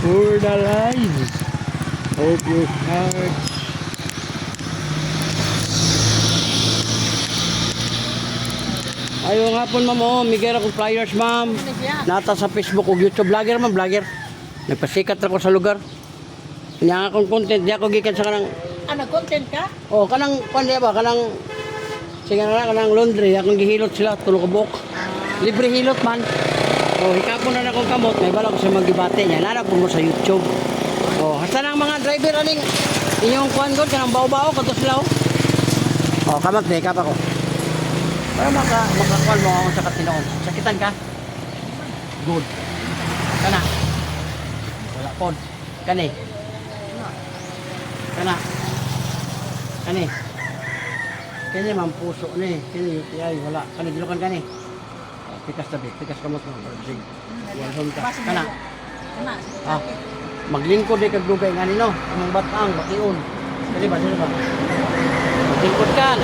for the lives of your heart. Ayong hapon ma'am, oh, migay akong flyers ma'am. Nata sa Facebook o YouTube, vlogger ma'am, vlogger. Nagpasikat ako sa lugar. Kanya akong content, di ako gikan sa kanang... Ah, nag-content ka? Oh, kanang, kanya ba, kanang... Sige na kanang laundry, akong gihilot sila, tulog kabok. Libre hilot man. Oh, hikapon na akong kamot, may bala ko sa magibate niya. Nanap po mo sa YouTube. Oh, hasta ng mga driver aling inyong kuhan ko, kanang bao-bao, kato sila oh. Oh, kamat na, hikap ako. Para makakuhan mo ako sa katinoon. Sakitan ka? Good. Kana? Wala pod. Kani? Kana? Kani? Kani mang puso ni. Kani UTI wala. Kani gilukan kani. Pikas tabi, pikas kamot mo. Walhon ka. Kana? Kana. Ah. Maglingkod di kag dugay ngani no. Among batang bakiun. Dili ba? Maglingkod ka.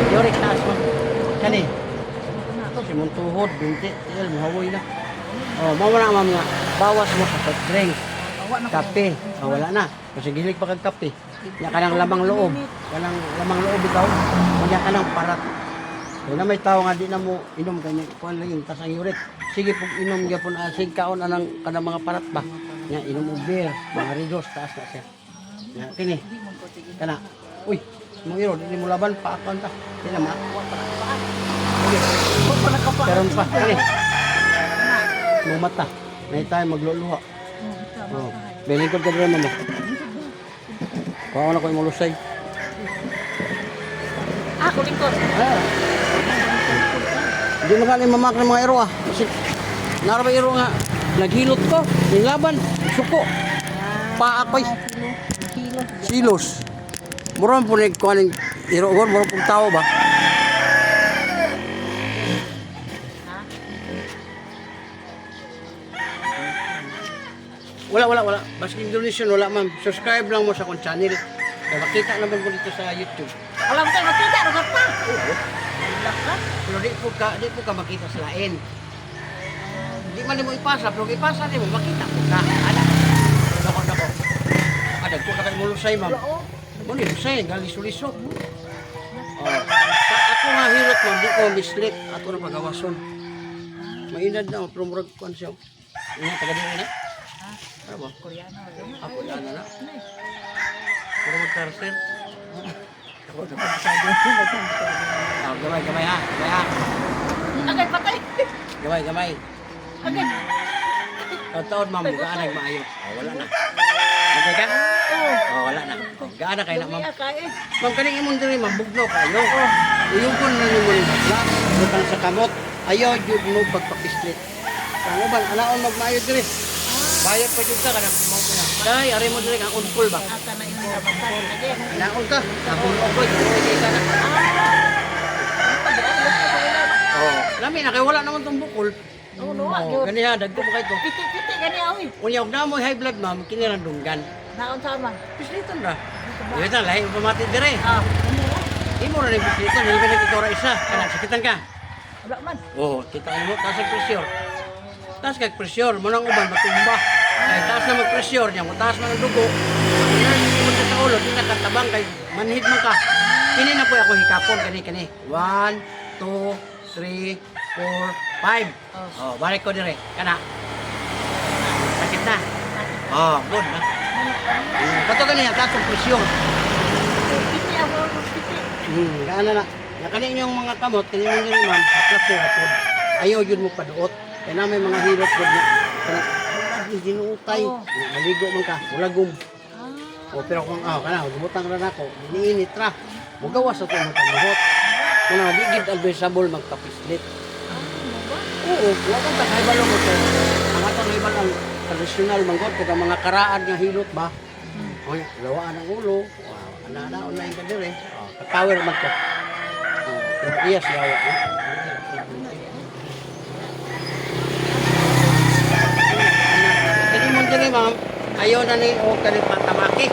Yorik taas mo. Kani? Ito si mong tuhod, binti, tiil, muhawoy na. Oh, mawala ma'am nga. Bawas mo sa soft drink. Kape. Oh, wala na. Kasi gilig pa kag kape. Nya kanang lamang loob. Kanang lamang loob ikaw. Nya kanang parat. Kaya na may tao nga di na mo inom kanya. Kuan lang yung tas ang yurik. Sige pug inom gyapon asig kaon anang kanang mga parat ba. Nya inom og beer, mga ridos taas na siya. Nya kini. Kana. Uy, mo iro di mo laban pa akon ta. Di na ma. Karon pa. Kani. Mo mata. May tayo magluluha. Oh, belingkod ka dira mo. Kuha na ko yung malusay. Ako lingkod. Ah. Hindi mo kani mamak ng mga iro ah. Kasi narabay iro nga. Naghilot ko. Yung laban. Suko. Paak ko'y. Silos. Murang po nagkuha ng iro. Murang pong tao ba? Wala. Basking donation, wala ma'am. Subscribe lang mo sa akong channel. Kaya makita naman mo dito sa YouTube. Alam tayo makita, rugat pa. Oo. Pero di po ka makita sa lain. Di man mo ipasa, pero ipasa di mo, makita po ka. Ada. Dako. Adag ko na kayo mulusay ma'am. Muna lusay, galis-liso. Ako nga hirot ma'am, di ko mislik. Ato na pagawason. Mainad na, pero murag kuhan siya. Nga, taga-diri na. Ano ba? Koreano. Ako na. Puro mag-tarser. Gamay ha. Agad patay. Gamay. Agad. Taon ma'am, gaanay maayo. Wala na. Okay ka? Oo. Wala na. Gaana kayo na ma'am. Ma'am, kaning imong diri ma'am, bugno kayo. Iyong ko na ni mo rin bakla. Butang sa kamot. Ayaw, yun mo pagpapislit. Kano ba? Alaon magmaayo diri. Bayad pa dito ka na mo na. Dai, ari mo diri ang unful ba? Ata na imo na patay. Agad. Naon ka? Tapos ako, hindi ka na. Oh, lami na kay wala naman tong bukol. Oo, no. Oh, ganiha dagko mo kay to. Piti gani awi. Unya og namoy high blood ma'am, kini ra dunggan. Naon sama. Pisliton ra. Dili ta lahi pamati dire. Ah, Imo ra ni pisliton, hindi ka nagkikora isa. Kana sakitan ka. wala man. Oh, kita mo taas ang pressure. Taas kag pressure, mo nang uban matumba. Ay taas na mag-pressure niya, mo taas man ang dugo. Mo sa ulo, di na katabang kay manhid man ka. Kini na po ako hikapon kani. 1 2 3 4 5. Oh, balik ko dire. Kana. Sakit na. Oh, good na. Kato kani ang taas ang pressure. Piti ako, piti. Kana na. Ya kani inyong mga kamot, kani mo diri ma'am, atlas po hapon. Ayaw jud mo paduot. Kaya na may mga hilot ko na ginuutay. Maligo man ka, ulagom. O pero kung kana gumutang ra nako, iniinit ra. Mugawas sa tumo pagbuhot. Kuno di gid advisable magpapislit. Oo, wala ta kay balong ko. Ang atong ibang ang traditional manggod kag mga karaan nga hilot ba. Oy, lawaan ang ulo. Ana online ka dire. Power man ko. Iya siya. Kani mo dire ma'am, ayaw na ni o kani patamaki.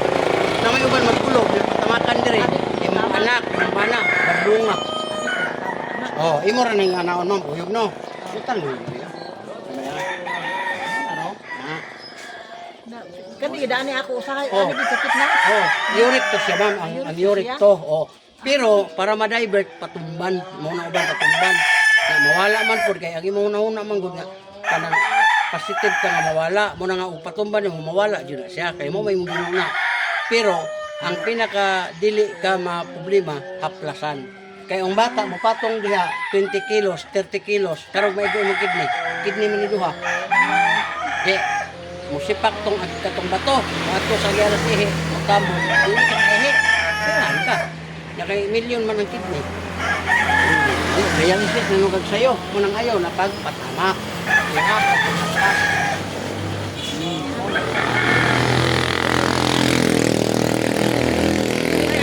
Na may uban magkulog, patamakan dire. Imong anak, imong bana, badunga. Oh, imo ra ning anaon ma'am, uyog no. Sutan mo. Ano? Na. Kani gidaan ni ako usahay, Oh. ani gid sakit na. Oh, uric to siya ma'am, ang uric to. Oh. Pero para ma-divert patumban, mo na uban patumban. Na mawala man pud kay ang imong nauna man gud nga kanang positive ka nga mawala, mo na nga og patumban mo mawala jud na siya kay mo may mong ginuna. Pero ang pinaka dili ka ma-problema haplasan. Kay ang bata mo patong diha 20 kilos, 30 kilos, karog may mo kidney. Kidney man ni duha. Di musipak tong katong bato, ato sa gialas ihi, magkamo, dili ka ihi. Saan ka? Ya kay milyon man ang kidney. Kaya isip na nung sa'yo, munang ayaw na pagpatama. Kaya pagpatama.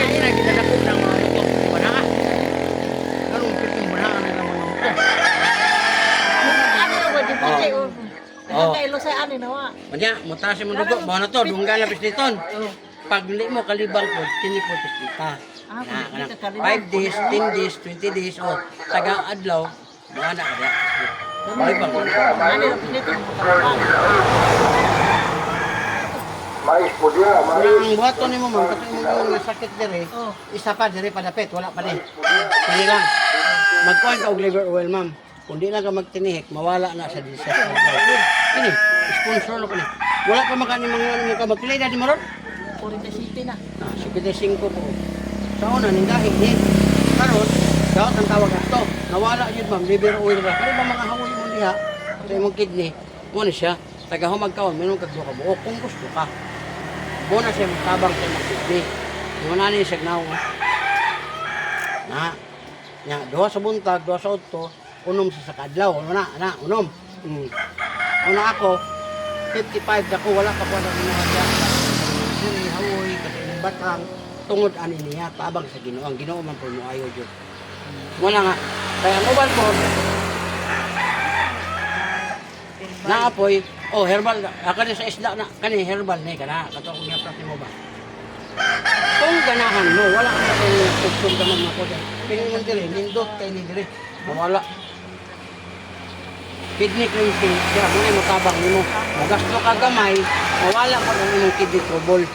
Kaya na ginanapog ng mga ito. Wala ka. Anong pitong banaan na naman ng ito? Ani na wadi pati o. Oh. Kay lo sa ani na wa. Manya, mutasin mo dugo. Bawa na to, dungga na pisliton. Pag hindi mo kalibang po, tinipot pislita. Ah, Na, hindi ka kanang kalibang. 5 days, 10 days, 20 days, o tagang adlaw, mga na ka diya. Kalibang mo na. Ani na pinito mo ka. Ang buhaton ni mo ma'am, katong mo yung sakit dire, Oh. isa pa dire padapit, wala pa din. Kaya lang, magkuhan ka og liver oil ma'am. Kung di na ka magtinihik, mawala na sa disaster. Ini, sponsor na ko ni. Wala pa makani mga ka magpilay na di maron. 47 na. Si Pite 5 po. Sa una, ninggahin ni. Karon, dapat ang tawag ato. Nawala yun ma'am, liver oil ra. Kaya ba mga hamoy mo diha, sa imong kidney, mo na siya, tagahumag kaon, minum kagduha ka buok kung gusto ka. Mo na siya magtabang sa imong kidney. Mo na ni siya gnaw. Na, nya, duha sa buntag, duha sa udto, unom sa kadlaw, unom. Una ako, 55 ako, wala pa ko na mga siri, hawoy, kasi batang, tungod ani niya, tabang sa Ginoo. Ang Ginoo man po mo ayaw Diyos. Wala nga, kaya ang uban po, naapoy, oh herbal, kani sa isda na, kani herbal na kana, kato ko niya prati mo ba? Kung ganahan mo, wala ka na kayo nagtugtog ka mga ko dyan. Piningon dire, nindot kay ni dire, mawala. Kidney cleansing, siya mo na matabang mo. Magasto ka gamay, mawala ka ng imong kidney trouble.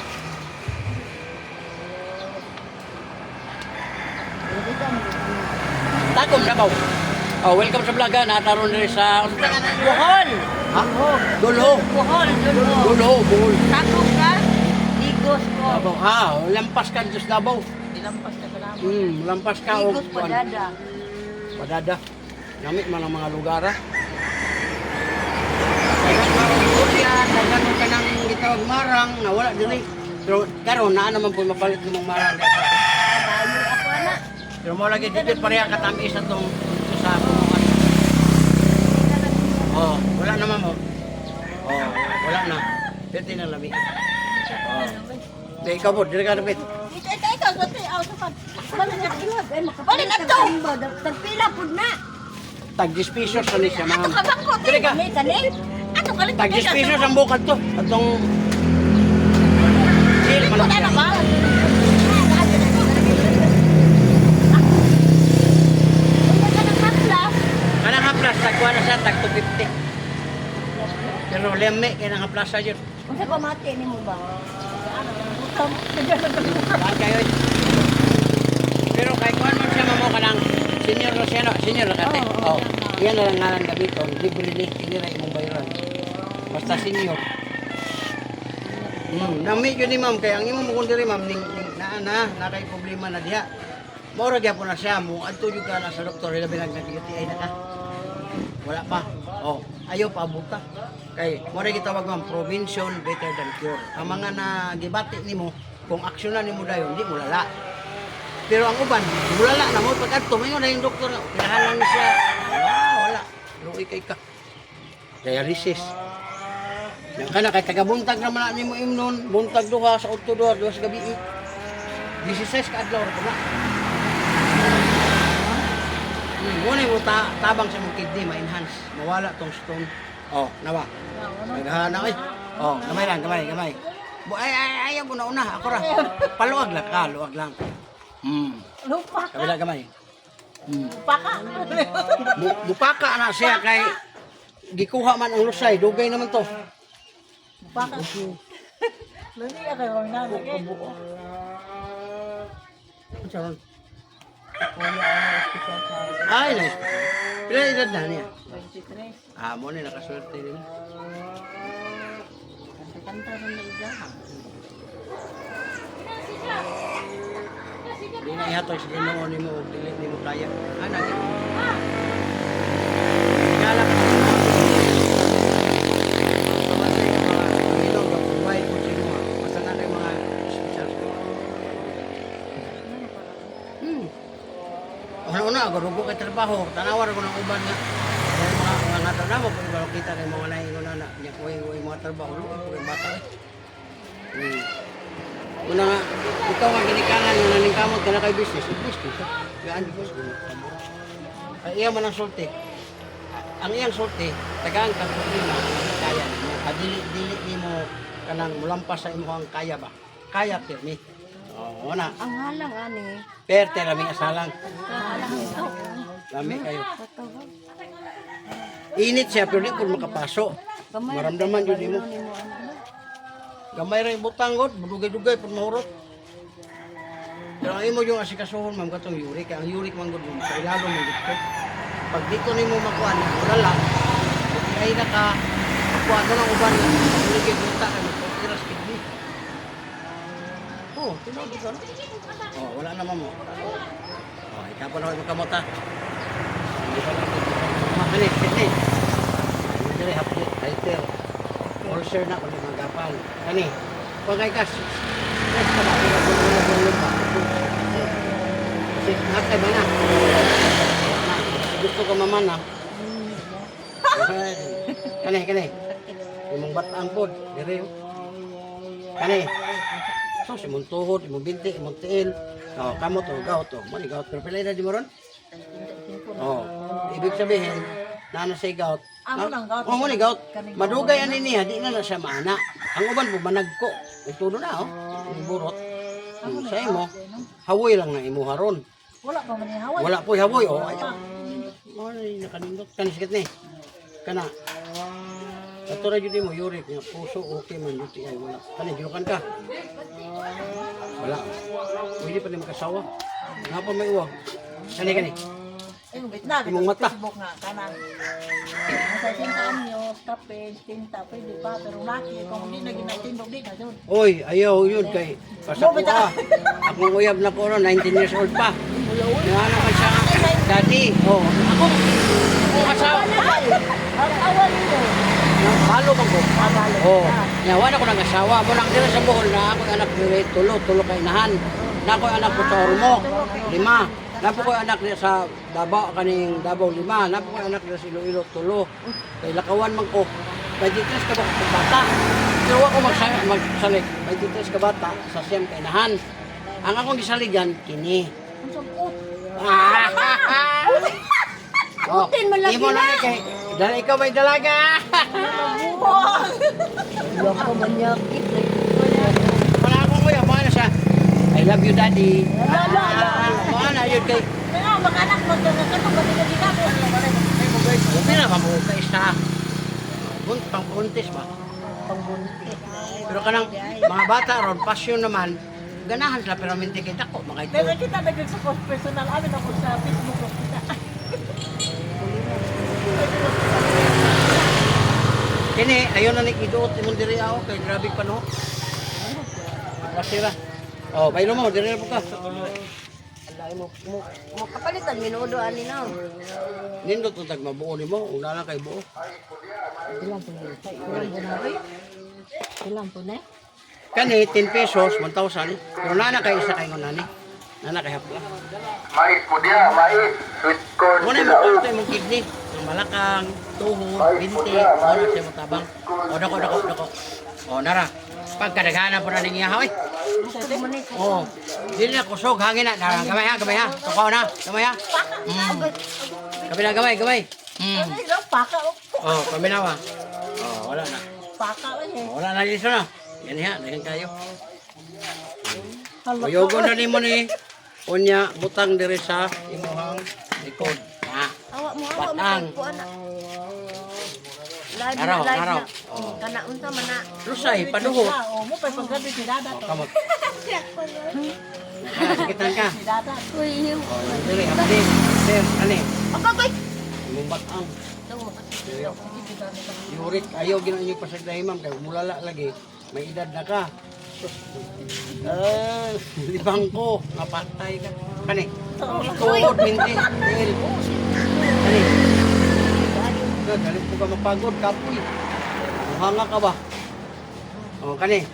Tagom na ba? Oh, welcome sa vlog ha. Nataroon rin sa... Bohol. Ha? Dulho. Bohol, dulho. Dulho, buhol. Takong ka. Igos ko. Dabaw. Lampas ka Diyos Dabaw. Dilampas ka sa lamo. Lampas ka. Igos padada. Padada. Gamit man ang mga lugar ha. Dagan ka ng gitawag marang, nawala din eh. Pero karon na naman po mapalit ng marang. Tayo ako na. Pero mo lagi dito pareha katamis na itong sa pumungan. Oh, wala naman mo. Oh, wala na. Pwede na lami. Oh. Di ikaw po, dire ka na pit. Ikaw, pati ako sa pan. Balik na to. Tagpila po na. Tag 10 pesos sa ni siya, ma'am. Ato ka bangko. Dire ka. Ato ka Tag 10 pesos ang bukad to. Atong chill man lang siya. Kanang haplas, tagwa na siya, tag 250. Pero lemme, kaya nang haplas sa yun. Unsa pa mati ni mo ba? Saan kayo? Pero kay kuhan man siya mamo ka ng senior na siya, no? Senior na kate. Oo, Oh, yan na lang ngalan gamiton. Libre ni, hindi na imong bayaran. Basta senior. Nami yun ni ma'am, kaya ang imong mukong diri ma'am, na kay problema na diha. Maura gyapon na siya mo, adto jud ka na sa doktor, ilabi lang nag-UTI na ka. Wala pa. Oh, ayaw pa abuta. Kay mo ra gitawag ma'am, prevention better than cure. Ang mga nagibati nimo, kung aksyonan nimo dayon, di mo lala. Pero ang uban, mulala na mo pag adto mayon na yung doktor, pinahalan ni siya. Wala. Luoy kay ka. Dialysis. Yang kana kay tagabuntag naman na nimo imnon, buntag duha sa udto duha sa gabi. 16 ka adlaw ra na. Muna mo tabang sa mong kidney, ma-enhance. Mawala tong stone. Oh, nawa. Naghahana ko. Oh, gamay lang, gamay. Ayaw ko na una, ako ra. Paluwag lang ka, luwag lang. Lupa ka. Kabila gamay. Lupa ka. Bupaka na siya kay gikuha man ang lusay, dugay naman to. Lupa ka. Lagi ya kayo na lagi. Ano siya ron? Kuya ang hospital sa Ay, nice. Pila edad na niya? 23. Ah, mo ni nakaswerte din. Kanta rin na idahan. Di na ihatoy sa Ginoo nimo ug dili nimo kaya. Ana. Kala ka. Kamatay ka mga Panginoon ka provide po sa inyo. Basta na kayo mga special. Una-una, gurubo kay trabaho. Tanawar ko ng uban nga. Mga trabaho, kung ba kita ng mga naingon na niya ko mga trabaho. Lupa po yung bata eh. Una nga, ikaw nga ginikanan yung naningkamot ka na kay business. Business, gaan di business. Ay, iya man ang sulti. Ang iyang sulti, tagaan kang problema, kaya mo. Dili ni mo kanang mulampas sa imo ang kaya ba? Kaya, pirmi. Oo, na. Ang halang ani. Perte, laming asalang. Halang ito. Lami kayo. Init siya, pero di po makapaso. Maramdaman yun mo. Gamay rin butang god, dugay-dugay pud mahurot. Pero ang imo yung asikasuhon ma'am katong uric, ang uric man god sa ilalom man gud. Pag dito nimo makuan, wala lang. Ay naka kuan mo ng uban nga, uli kay buta kay magtiras kidney. Oh, tinuod ka na. Oh, wala na mamo. Oh, ikaw pa na magkamuta. Hindi pa lang. Makalit, kidney. Dili hapit, later. Ulcer na kung magapal. Kani, pagay ka, stress ka ba? Kasi nakay ba na? Gusto ka mamana. Kani. Imong batang pod, dire. Kani. So, si mong tuhod, imong binti, imong tiil. Oh, kamot o gout o. Mani gout. Pero pala na di mo ron? Oh, ibig sabihin, nana say gout. Amo lang gout. Oh, mani gout. Madugay ani niya, di na na siya maana. Ang uban po managko. Itudo na oh. Ang burot. Sa imo, hawoy lang na imo haron. Wala pa man haway. Wala po hawoy oh. Ay, nakanindot kan sikit ni. Kana. Ato ra jud mo uric nga puso okay man jud ay wala. Kani gilukan ka. Wala. Pwede pa ni makasawa. Ngapa may uwag? Kani. Imong mata. Facebook nga kanan. Sa tintaan niyo, kape, tinta, pwede pa. Pero laki, kung hindi na ginaitindog, di na yun. Oy, ayaw yun kay pasapo ka. Akong uyab na ko ron, 19 years old pa. Nangana ka siya, daddy. Oh, ako kasawa. Ang awal niyo. Balo man ko. Oh, wala ko nang asawa. Mo nang dira sa Bohol na ako anak ni tulo kay nahan. Na ako anak ko sa Ormoc, 5. Napo ko anak niya sa Davao kaning Davao 5. Napo ko anak niya sa Iloilo 3. Kay lakawan man ko. 23 ka ba ko bata. Pero ako magsalik. 23 ka bata sa siyam kay nahan. Ang akong gisaligan kini. Ang sampot. Oh, Putin man lang imo na ni kay dala ikaw may dalaga. Wala ko manyakit. Wala akong kuya, mga na siya. I love you, daddy. Mga na yun kay... Kaya mag-anak mo doon, katong ba nila ginagawa? Hindi na, mabuka isa. Pang-buntis ba? Pangbuntis. Pero kanang mga bata ron, pasyon naman, ganahan sila pero minti kita ko, mga ito. Pero kita naging sa post personal, amin ako sa Facebook lang kita. Kini, ayaw na nikiduot, imong diri ako, kay grabe pa no. Masira. Oh, baylo mo, diri na po ka. Alay mo kapalitan, minudo ani na. Nindot ang tagmabuo ni mo, una lang kay buo. Ilang po na? Ilang po na? Kani, 10 pesos, 1,000. Pero nana kay isa kay nani. Nana kay hapla. Mais po dia, mais. Sweet corn Muna sila. mo ito yung kidney, yung malakang, tuhod, binti, ano siya mo tabang. O, dako. O, nara. Pagkadaghanan po na ning iyahaw eh. O, dili na kusog, hangin na. Nara, gamay ha. Tukaw na, gamay ha. Gamay. Paka. O, paminawa. O, wala na. Paka eh. O, wala na dito na. Yan ha, dagan kayo. Uyogon na ni mo ni. Unya, butang diri sa imuhang likod. Ha. Awak mo Batang. ko anak. Araw, araw. Oh. Kana unsa man na. Lusay, panuhot. Oh, mo pa paggabi si Dada to. Kamot. Sakitan ka. Si Dada. Uy, Oh, dili, abdi. Sir, ani? Agagay. Lumbat ang. Yurik, ayaw ginawa niyo pasagdahi, ma'am. Kaya mulala lagi. May edad na ka. Libang ko. Mapatay ka. Kani? Tuhod, minti. Dahil. Kani? Galit ko ka mapagod, kapoy. Hanga ka ba? O, kani?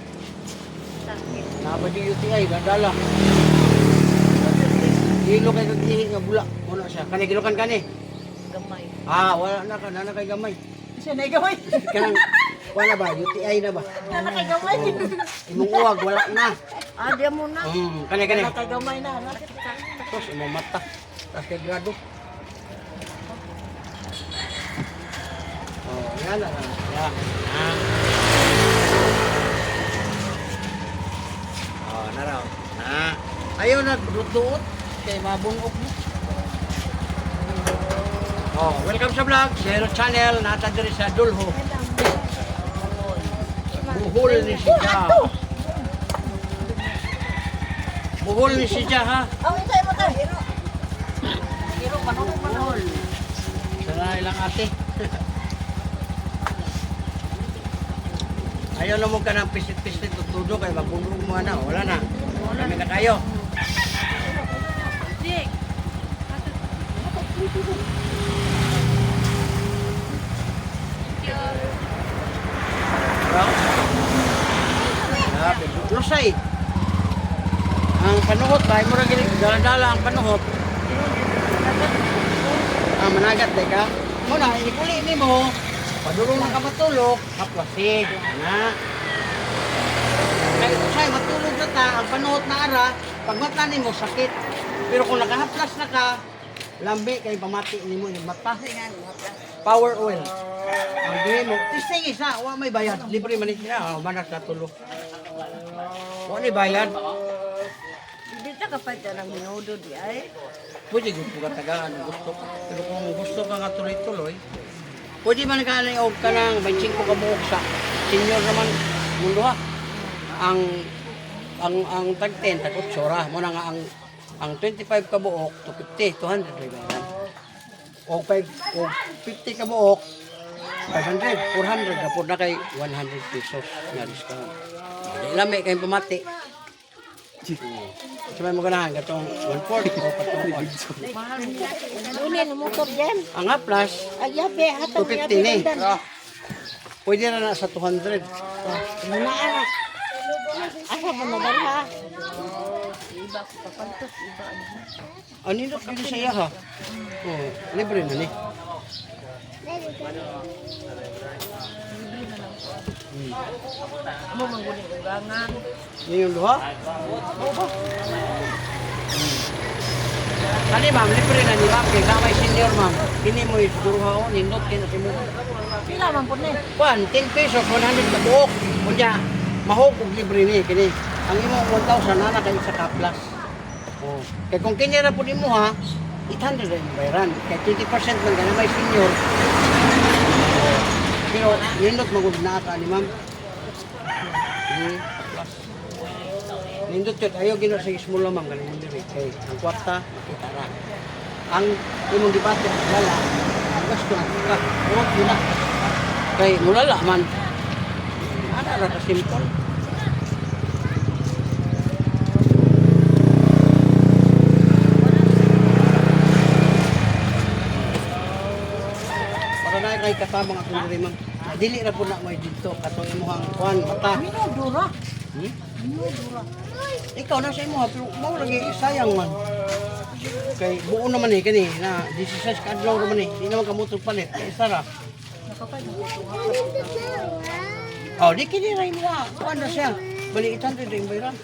Naba yung UTI, gadala. Gilo kay kagdihi nga bula. Muna siya. Kani, gilukan kani? Gamay. Wala na ka. Nana kay gamay. Siya na gamay. Kanang, wala ba? UTI na ba? Na kay gamay. Imong uwag, wala na. Diya mo na. Kani, kani. Na kay gamay na. Tapos, imong mata. Tapos kay grado. Oh, yan na. Yan. Oh, naraw. Ayaw na, duot kay mabungok mo. Oh, welcome sa vlog. Zero Channel. Nata diri sa Dulho. Buhol ni si Ja. Buhol ni si Ja, ha? Ang itay mo tayo. Hiro manol. Sana ilang ate. Ayaw na mo ka ng pisit-pisit tutudo kay mabulog mo na. Wala na. Kami na kayo. Dik. Lusay. Ang panuhot ba? Ay mo rin dala-dala ang panuhot. Managat day ka. Muna, ikuli ni mo. Padulong na ka matulog. Haplasig. Na. Kaya usay, matulog na ta. Ang panuhot na ara. Pag mata ni mo, sakit. Pero kung nakahaplas na ka, lambi kay pamati ni mo yung mata. Power oil. Ang gawin mo, testing isa, wa may bayad. Libre man siya, manas na tulog. Wa ni bayad. Dito ka pa dyan ang minudo di ay. Pwede kung katagaan gusto ka. Pero kung gusto ka nga tuloy-tuloy, pwede man ka na ka ng 25 ka buok sa senior naman mundo ha. Ang tag 10, tag 8 ra. Muna nga ang 25 ka buok to 50, 200 rin ba? O 50 ka buok, 500, 400 na po na kay 100 pesos nga discount. Ilami kayong pamati. Sabay mo ganahan, gatong 140 o patungkol. Dunin mo motor dyan. Ang haplas, Ayabe, hatag 250 ni. Pwede na sa 200. Muna anak. Asa ba nadalha? Iba ko papantos, iba ano. Ano yun dito sa iya ha? Oh, libre na ni. Amo mangguling ugangan. Yan yung luha? Kani ma'am, libre na ni ma'am. Kaya may senior ma'am. Kini mo yung duruha o, nindot kinasimu. Pila man po ni. 10 pesos, 100 ka buok. Kunya, mahugog libre ni. Kini, ang imo 1,000 na kayo sa kaplas. Oh. Kaya kung kinira po din mo ha, 800 rin bayaran. Kaya 20% man ka na may senior. Oh. Pero, nindot magod na ka ni ma'am. Kaplas. Nindot yun, ayaw gino sa ismula ma'am, galing mo diri. Kaya ang kwarta, makita ra. Ang imong debate, wala. Ang gasto na ka. Huwag yun na. Kaya mulala man. Ano ra ka simple. Para na kay kasama nga kung diri ma'am. Dili ra po na may dito katong imong kuan mata. Minudo ra. Hmm? Ikaw na sa imo ha, pero mao lagi sayang man. Kay buo naman eh kani na 16 ka adlaw naman eh. Di naman ka motor palit. Kay isa ra. Oh, di kini ra imo ha. Kuan na siya. Bali 800 ring bayran.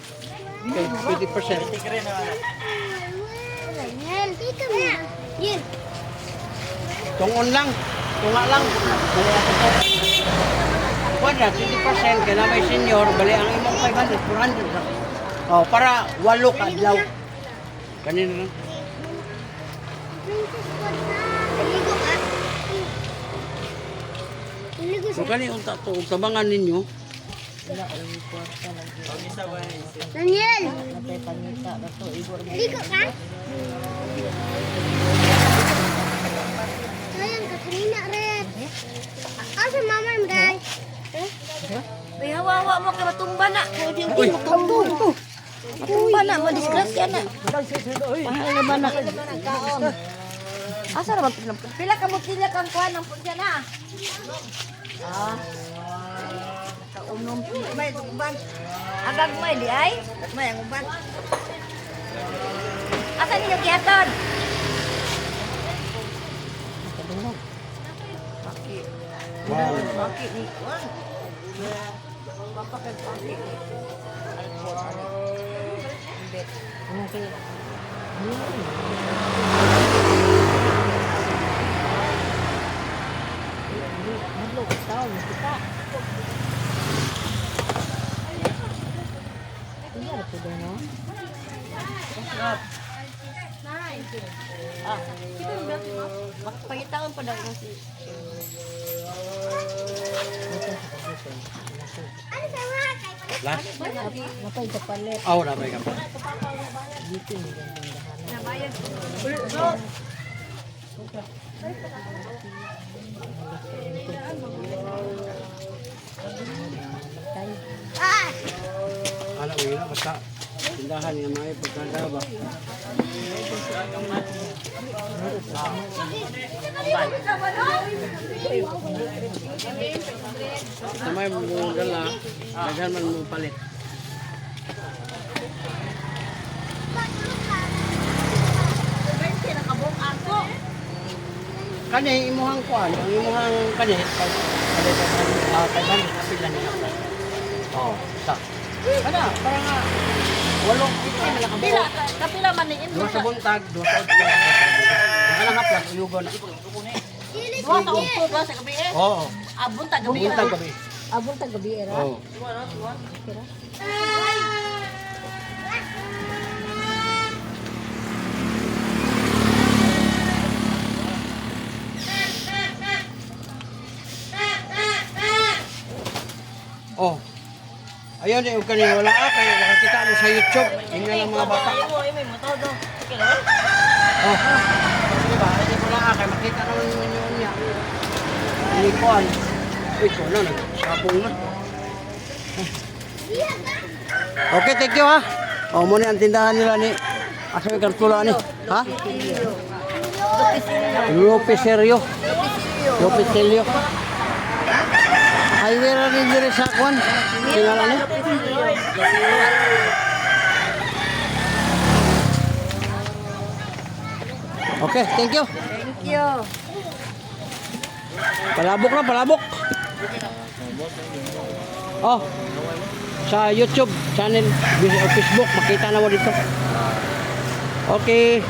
Okay, 20%. Tungon lang. Tunga lang. Bali ako to. Kuan na 20% kaya na may senior. Bali ang imong 500, 400 ra. Oh, para 8 ka adlaw. Kanina lang. Ligo So kani unta to ug tabangan ninyo. Daniel! Natay pangita na to, igor mo. Ligo ka? Sayang ka, kanina rin. Asa mama mo, day? May hawa-hawa mo kay matumba na. Uy, Matumba na, madisgrasya na. Mahal naman na. Asa naman pila ka mo sila kang kuan ng pudya na. Kaunom. May tukuban. Agag mo di ay. May ang uban. Asa ninyo gihaton? wow. Paki ni kuan. Papakag paki. Hello, tao, kita. Ini ada kuda no. Pangitaon pa daw mo si. Last. Napay sa palit. Aw na ba ka pa? Nabayad. Alam mo yun, basta tindahan niya may pagkandaba. Samay mo dala, daghan man mo palit. Kani imuhang kuan, ang imuhang kani kay kapila niya. Oh, sa. Kana, para nga walong kita na nakabo. Pila, kapila man ni Dua sa buntag, dua sa udto. Kana nga plus uyugon. Duha sa ukto ba sa gabi eh? Oo, Abon ta gabi. buntag gabi. Abon ta gabi era. Oo. Oh. Ayun yung kanina wala kay nakakita mo sa YouTube. Tingnan lang mga bata. May motor do. Oh. Diba? Hindi mo lang kay makita naman yun niya. Hindi ko ay. Uy, ko na nagsapong na. Okay, thank you ha. Oh, muna ang tindahan nila ni Asoy Kartula ni. Ha? Lopeserio. Lopeserio. Ay, wala rin diri sa kwan. Tingala ni. Okay, thank you. Thank you. Palabok na, palabok. Oh, sa YouTube channel, o Facebook, makita na mo dito. Okay.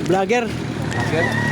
Vlogger. Vlogger.